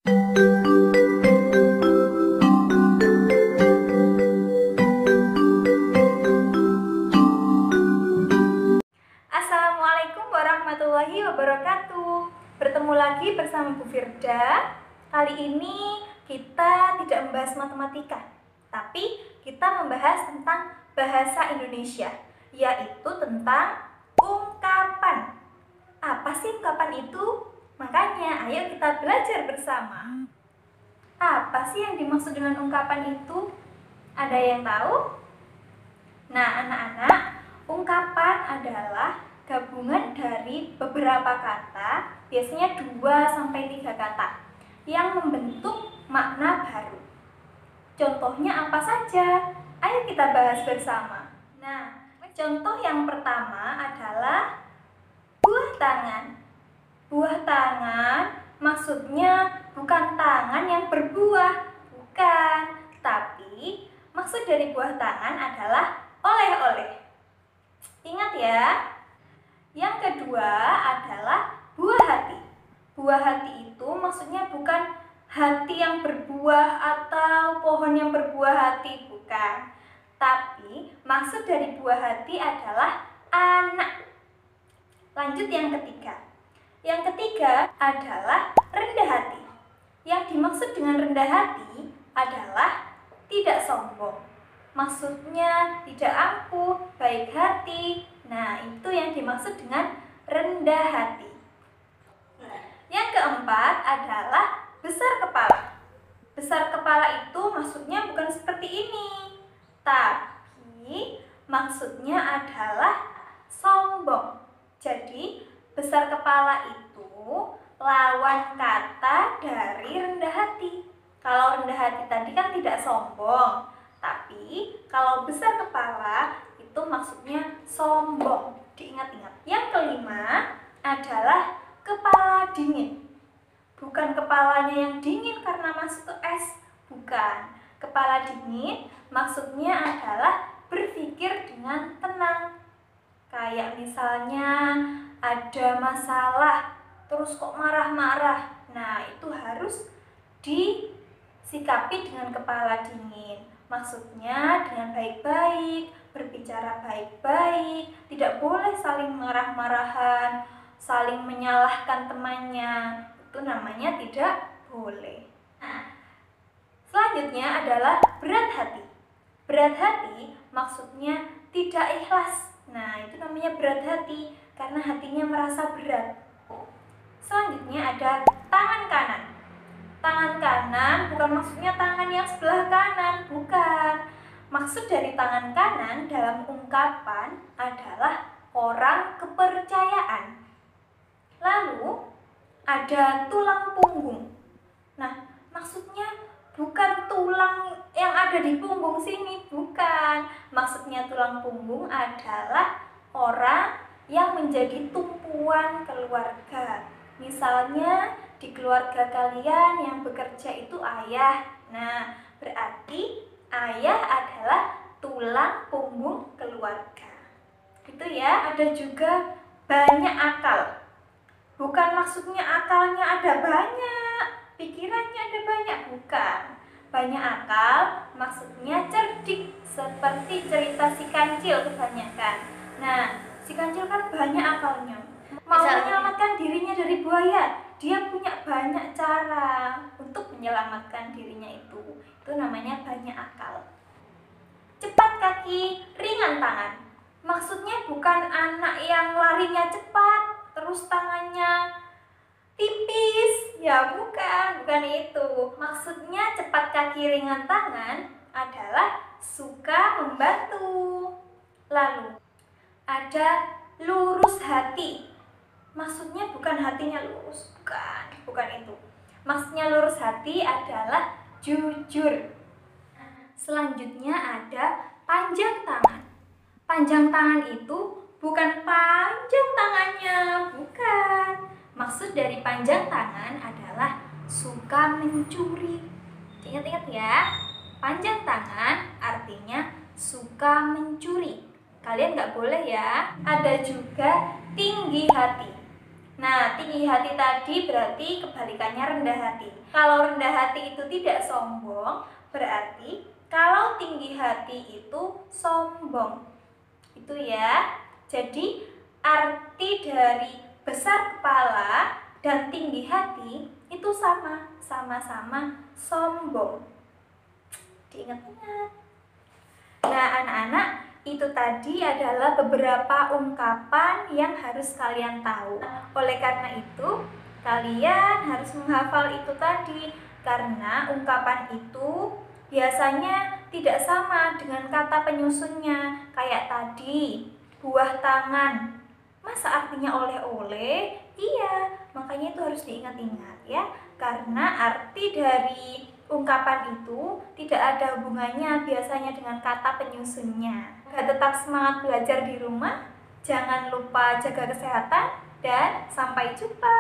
Assalamualaikum warahmatullahi wabarakatuh. Bertemu lagi bersama Bu Firda. Kali ini kita tidak membahas matematika, tapi kita membahas tentang bahasa Indonesia, yaitu tentang ungkapan. Apa sih ungkapan itu? Makanya ayo kita belajar bersama. Apa sih yang dimaksud dengan ungkapan itu? Ada yang tahu? Nah, anak-anak, ungkapan adalah gabungan dari beberapa kata, biasanya 2-3 kata, yang membentuk makna baru. Contohnya apa saja? Ayo kita bahas bersama. Nah, contoh yang pertama adalah buah tangan. Buah tangan maksudnya bukan tangan yang berbuah, bukan. Tapi maksud dari buah tangan adalah oleh-oleh. Ingat ya. Yang kedua adalah buah hati. Buah hati itu maksudnya bukan hati yang berbuah atau pohon yang berbuah hati, bukan. Tapi maksud dari buah hati adalah anak. Lanjut yang ketiga. Yang ketiga adalah rendah hati. Yang dimaksud dengan rendah hati adalah tidak sombong. Maksudnya tidak angkuh, baik hati. Nah, itu yang dimaksud dengan rendah hati. Yang keempat adalah besar kepala. Besar kepala itu maksudnya bukan seperti ini, tapi maksudnya adalah sombong. Jadi, besar kepala itu lawan kata dari rendah hati. Kalau rendah hati tadi kan tidak sombong, tapi kalau besar kepala itu maksudnya sombong. Diingat-ingat. Yang kelima adalah kepala dingin. Bukan kepalanya yang dingin karena masuk ke es, bukan. Kepala dingin maksudnya adalah berpikir dengan tenang. Kayak misalnya ada masalah, terus kok marah-marah. Nah, itu harus disikapi dengan kepala dingin. Maksudnya dengan baik-baik, berbicara baik-baik, tidak boleh saling marah-marahan, saling menyalahkan temannya. Itu namanya tidak boleh. Nah, selanjutnya adalah berat hati. Berat hati maksudnya tidak ikhlas. Nah, itu namanya berat hati karena hatinya merasa berat. Selanjutnya ada tangan kanan. Tangan kanan bukan maksudnya tangan yang sebelah kanan, bukan. Maksud dari tangan kanan dalam ungkapan adalah orang kepercayaan. Lalu ada tulang punggung. Nah, maksudnya bukan tulang yang ada di punggung sini, bukan. Maksudnya tulang punggung adalah orang yang menjadi tumpuan keluarga. Misalnya di keluarga kalian yang bekerja itu ayah. Nah, berarti ayah adalah tulang punggung keluarga. Gitu ya. Ada juga banyak akal. Bukan maksudnya akalnya ada banyak, pikirannya ada banyak, bukan. Banyak akal maksudnya cerdik, seperti cerita si kancil kebanyakan. Nah, si kancil kan banyak akalnya. Mau menyelamatkan dirinya dari buaya, dia punya banyak cara untuk menyelamatkan dirinya itu. Itu namanya banyak akal. Cepat kaki, ringan tangan. Maksudnya bukan anak yang larinya cepat terus tangannya tipis, ya bukan itu. Maksudnya cepat kaki ringan tangan adalah suka membantu. Lalu ada lurus hati. Maksudnya bukan hatinya lurus, bukan itu. Maksudnya lurus hati adalah jujur. Selanjutnya ada panjang tangan. Panjang tangan itu bukan panjang tangannya, bukan. Maksud dari panjang tangan adalah suka mencuri. Ingat-ingat ya, panjang tangan artinya suka mencuri. Kalian nggak boleh ya. Ada juga tinggi hati. Nah, tinggi hati tadi berarti kebalikannya rendah hati. Kalau rendah hati itu tidak sombong, berarti kalau tinggi hati itu sombong. Itu ya. Jadi, arti dari besar kepala dan tinggi hati itu sama-sama sombong. Diingat-ingat. Nah, anak-anak, itu tadi adalah beberapa ungkapan yang harus kalian tahu. Oleh karena itu, kalian harus menghafal itu tadi, karena ungkapan itu biasanya tidak sama dengan kata penyusunnya. Kayak tadi, buah tangan. Masa artinya oleh-oleh? Iya, makanya itu harus diingat-ingat ya. Karena arti dari ungkapan itu tidak ada hubungannya biasanya dengan kata penyusunnya. Agar tetap semangat belajar di rumah, jangan lupa jaga kesehatan, dan sampai jumpa.